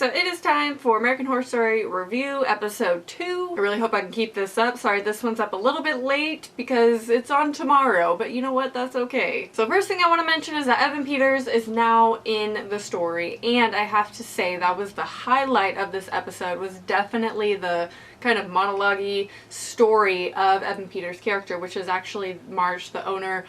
so it is time for American Horror Story Review Episode 2. I really hope I can keep this up. Sorry, this one's up a little bit late because it's on tomorrow, but you know what? That's okay. So first thing I want to mention is that Evan Peters is now in the story, and I have to say that was the highlight of this episode, was definitely the kind of monologue-y story of Evan Peters' character, which is actually March, the owner,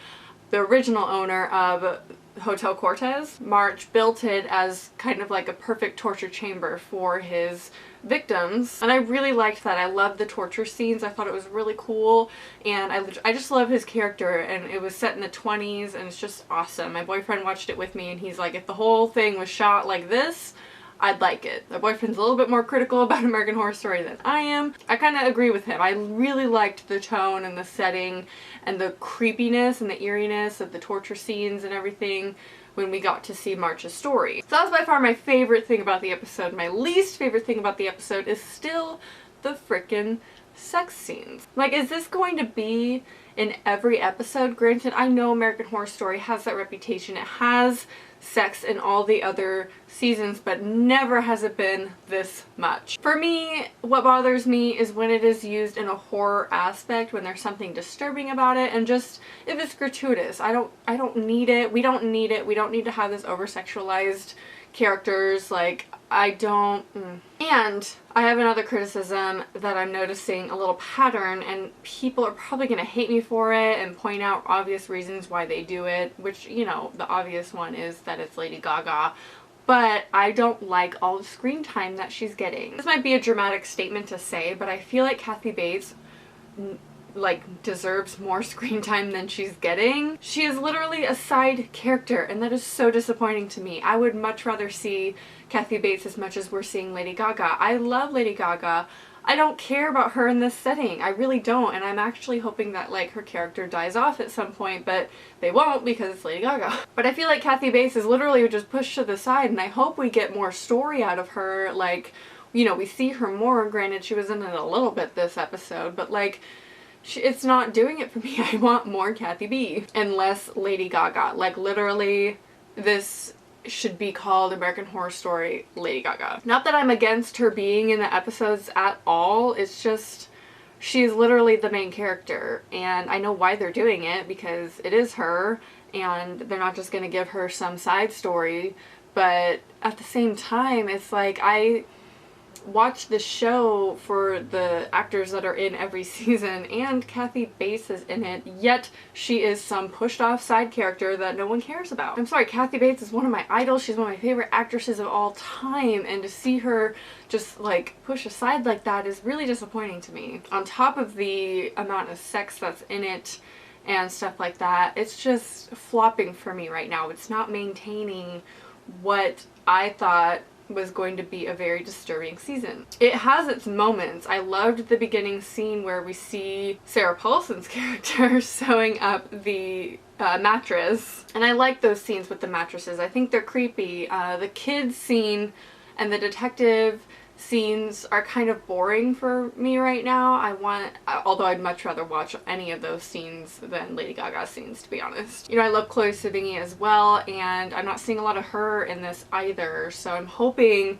the original owner of Hotel Cortez. March built it as kind of like a perfect torture chamber for his victims, and I really liked that. I loved the torture scenes. I thought it was really cool, and I just love his character, and it was set in the 20s, and it's just awesome. My boyfriend watched it with me, and he's like, if the whole thing was shot like this, I'd like it. My boyfriend's a little bit more critical about American Horror Story than I am. I kind of agree with him. I really liked the tone and the setting and the creepiness and the eeriness of the torture scenes and everything when we got to see March's story. So that was by far my favorite thing about the episode. My least favorite thing about the episode is still the frickin' sex scenes. Like, is this going to be in every episode? Granted, I know American Horror Story has that reputation. It has sex in all the other seasons, but never has it been this much. For me, what bothers me is when it is used in a horror aspect, when there's something disturbing about it, and just if it's gratuitous. I don't need it. We don't need it. We don't need to have this over-sexualized characters. Like, I don't. And I have another criticism that I'm noticing, a little pattern, and people are probably going to hate me for it and point out obvious reasons why they do it, which, you know, the obvious one is that it's Lady Gaga. But I don't like all the screen time that she's getting. This might be a dramatic statement to say, but I feel like Kathy Bates like deserves more screen time than she's getting. She is literally a side character, and that is so disappointing to me. I would much rather see Kathy Bates as much as we're seeing Lady Gaga. I love Lady Gaga. I don't care about her in this setting. I really don't, and I'm actually hoping that like her character dies off at some point, but they won't because it's Lady Gaga. But I feel like Kathy Bates is literally just pushed to the side, and I hope we get more story out of her. Like, you know, we see her more. Granted, she was in it a little bit this episode, but like, it's not doing it for me. I want more Kathy B and less Lady Gaga. Like, literally, this should be called American Horror Story Lady Gaga. Not that I'm against her being in the episodes at all, it's just she's literally the main character, and I know why they're doing it, because it is her, and they're not just gonna give her some side story. But at the same time, it's like, I watch the show for the actors that are in every season, and Kathy Bates is in it, yet she is some pushed off side character that no one cares about. I'm sorry, Kathy Bates is one of my idols. She's one of my favorite actresses of all time, and to see her just like push aside like that is really disappointing to me. On top of the amount of sex that's in it and stuff like that, it's just flopping for me right now. It's not maintaining what I thought was going to be a very disturbing season. It has its moments. I loved the beginning scene where we see Sarah Paulson's character sewing up the mattress, and I like those scenes with the mattresses. I think they're creepy. The kids scene and the detective scenes are kind of boring for me right now. Although I'd much rather watch any of those scenes than Lady Gaga's scenes, to be honest. You know, I love Chloe Sevigny as well, and I'm not seeing a lot of her in this either, so I'm hoping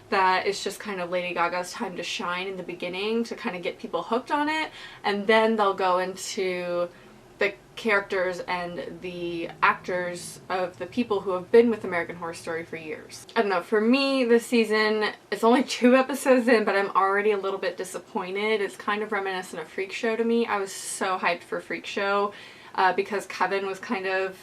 that it's just kind of Lady Gaga's time to shine in the beginning to kind of get people hooked on it, and then they'll go into the characters and the actors of the people who have been with American Horror Story for years. I don't know, for me this season, it's only 2 episodes in, but I'm already a little bit disappointed. It's kind of reminiscent of Freak Show to me. I was so hyped for Freak Show because Kevin was kind of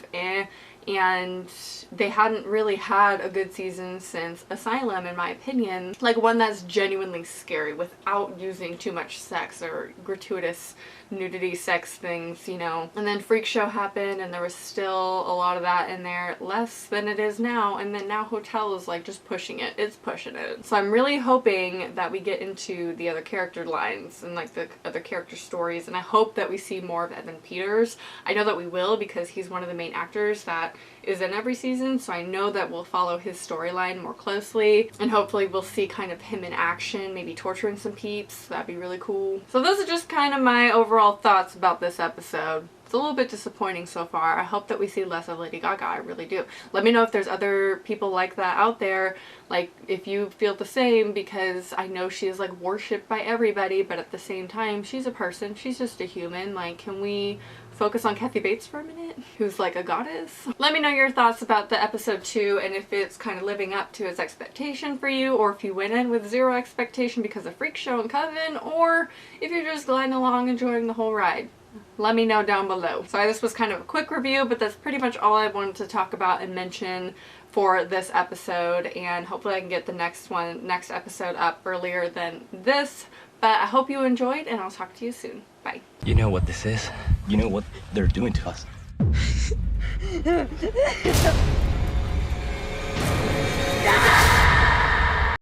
and they hadn't really had a good season since Asylum, in my opinion. Like, one that's genuinely scary without using too much sex or gratuitous nudity sex things, you know. And then Freak Show happened, and there was still a lot of that in there, less than it is now, and then now Hotel is like just pushing it. It's pushing it. So I'm really hoping that we get into the other character lines and like the other character stories, and I hope that we see more of Evan Peters. I know that we will, because he's one of the main actors that is in every season, so I know that we'll follow his storyline more closely, and hopefully we'll see kind of him in action, maybe torturing some peeps. That'd be really cool. So those are just kind of my overall thoughts about this episode. It's a little bit disappointing so far. I hope that we see less of Lady Gaga. I really do. Let me know if there's other people like that out there. Like, if you feel the same, because I know she is like worshipped by everybody, but at the same time, she's a person. She's just a human. Like, can we focus on Kathy Bates for a minute, who's like a goddess? Let me know your thoughts about the episode 2 and if it's kind of living up to its expectation for you, or if you went in with zero expectation because of Freak Show and Coven, or if you're just gliding along enjoying the whole ride. Let me know down below. Sorry, this was kind of a quick review, but that's pretty much all I wanted to talk about and mention for this episode, and hopefully I can get the next episode up earlier than this. But I hope you enjoyed, and I'll talk to you soon. Bye. You know what this is? You know what they're doing to us?